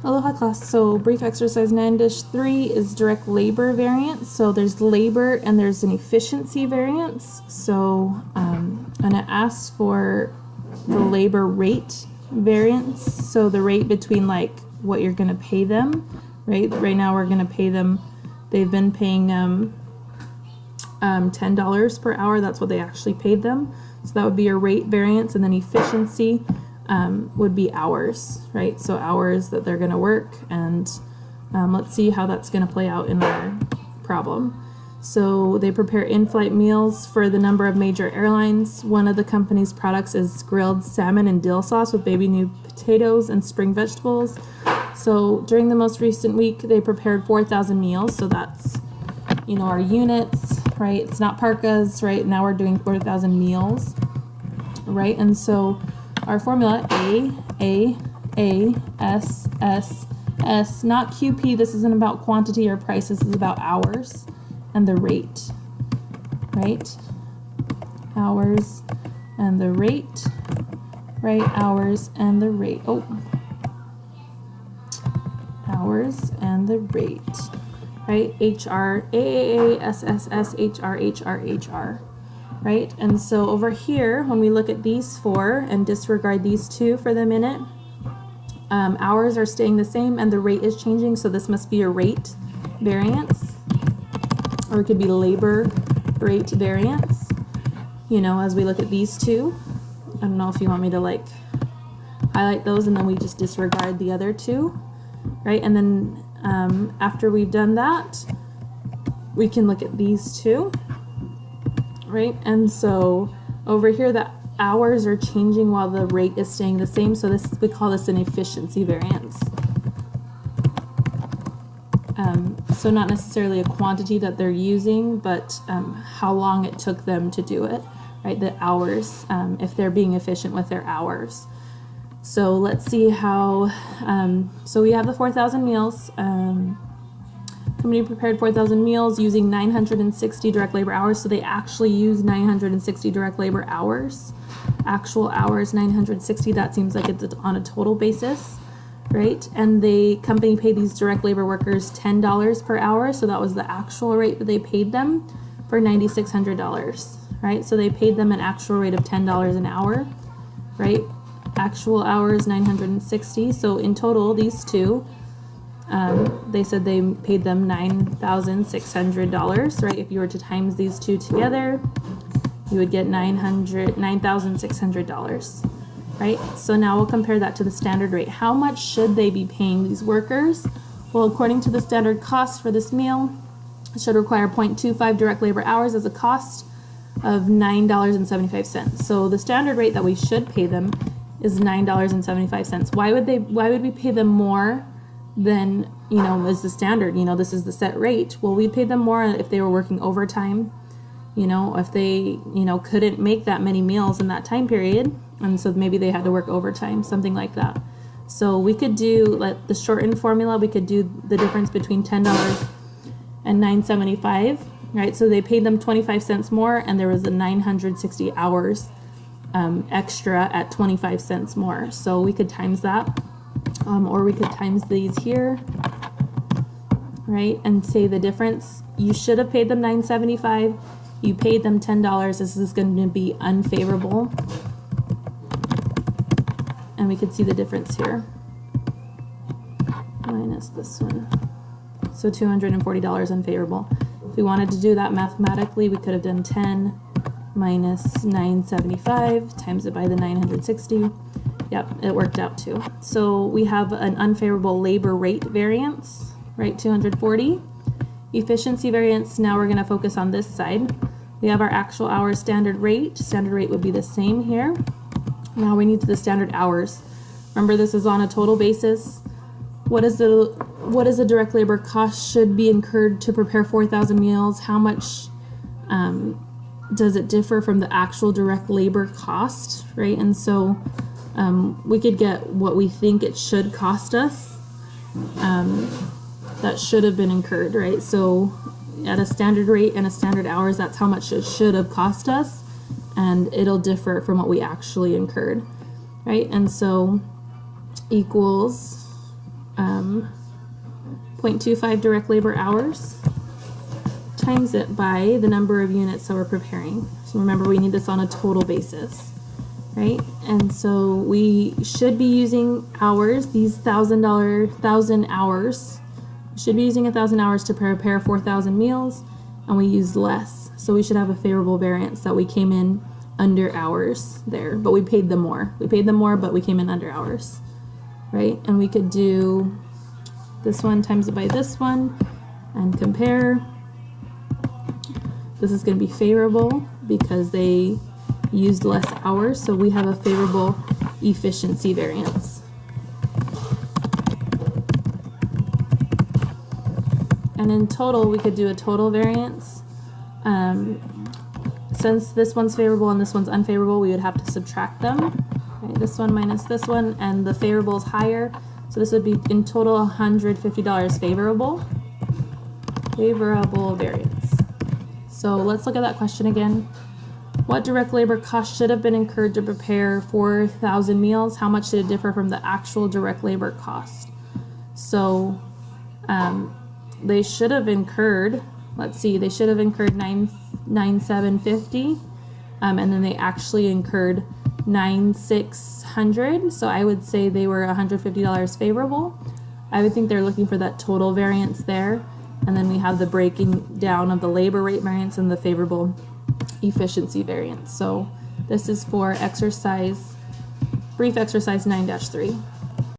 Aloha class. So brief exercise 9-3 is direct labor variance. So there's labor and there's an efficiency variance. So I'm gonna ask for the labor rate variance. So the rate between like what you're gonna pay them, right? Right now we're gonna pay them, they've been paying them $10 per hour. That's what they actually paid them. So that would be your rate variance, and then efficiency would be hours, right? So hours that they're going to work, and let's see how that's going to play out in our problem. So they prepare in-flight meals for the number of major airlines. One of the company's products is grilled salmon and dill sauce with baby new potatoes and spring vegetables. So during the most recent week, they prepared 4,000 meals. So that's, you know, our units, right? It's not parkas, right? Now we're doing 4,000 meals, right? And so our formula A, S, S, S, not QP. This isn't about quantity or price. This is about hours and the rate, right? Hours and the rate, right? Hours and the rate. Oh, hours and the rate, right? HR, AAA, SSS, HR, HR, HR. Right? And so over here, when we look at these four and disregard these two for the minute, hours are staying the same and the rate is changing. So this must be a rate variance, or it could be labor rate variance, you know, as we look at these two. I don't know if you want me to like highlight those and then we just disregard the other two, right? And then after we've done that, we can look at these two. Right, and so over here the hours are changing while the rate is staying the same. So this, we call this an efficiency variance. So not necessarily a quantity that they're using, but how long it took them to do it. Right, the hours, if they're being efficient with their hours. So let's see how. So we have the 4,000 meals. Company prepared 4,000 meals using 960 direct labor hours. So they actually use 960 direct labor hours. Actual hours 960. That seems like it's on a total basis, right? And the company paid these direct labor workers $10 per hour. So that was the actual rate that they paid them for $9,600, right? So they paid them an actual rate of $10 an hour, right? Actual hours 960. So in total, these two. They said they paid them $9,600, right? If you were to times these two together, you would get $9,600, right? So now we'll compare that to the standard rate. How much should they be paying these workers? Well, according to the standard cost for this meal, it should require 0.25 direct labor hours as a cost of $9.75. So the standard rate that we should pay them is $9.75. Why would we pay them more than, you know, is the standard, you know, this is the set rate? Well, we'd pay them more if they were working overtime, you know, if they, you know, couldn't make that many meals in that time period, and so maybe they had to work overtime, something like that. So we could do like the shortened formula. We could do the difference between $10 and $9.75, right? So they paid them 25 cents more, and there was a 960 hours extra at 25 cents more. So we could times that. Or we could times these here, right, and say the difference. You should have paid them $9.75. You paid them $10. This is going to be unfavorable, and we could see the difference here. Minus this one, so $240 unfavorable. If we wanted to do that mathematically, we could have done 10 minus 975 times it by the 960. Yep, it worked out too. So we have an unfavorable labor rate variance, right, 240. Efficiency variance, now we're going to focus on this side. We have our actual hours standard rate. Standard rate would be the same here. Now we need the standard hours. Remember, this is on a total basis. What is the direct labor cost should be incurred to prepare 4,000 meals? How much does it differ from the actual direct labor cost, right? And so we could get what we think it should cost us that should have been incurred, right? So at a standard rate and a standard hours, that's how much it should have cost us, and it'll differ from what we actually incurred, right? And so equals 0.25 direct labor hours times it by the number of units that we're preparing. So remember, we need this on a total basis, right? And so we should be using hours, these $1,000 hours. We should be using 1,000 hours to prepare 4,000 meals, and we used less. So we should have a favorable variance that we came in under hours there, but we paid them more. We paid them more, but we came in under hours, right? And we could do this one times it by this one and compare. This is going to be favorable because they used less hours, so we have a favorable efficiency variance. And in total, we could do a total variance. Since this one's favorable and this one's unfavorable, we would have to subtract them. Right, this one minus this one, and the favorable is higher. So this would be in total $150 favorable. Favorable variance. So let's look at that question again. What direct labor cost should have been incurred to prepare 4,000 meals? How much did it differ from the actual direct labor cost? So they should have incurred, let's see, they should have incurred $9,750, and then they actually incurred $9,600. So I would say they were $150 favorable. I would think they're looking for that total variance there. And then we have the breaking down of the labor rate variance and the favorable efficiency variance. So this is for exercise, brief exercise 9-3.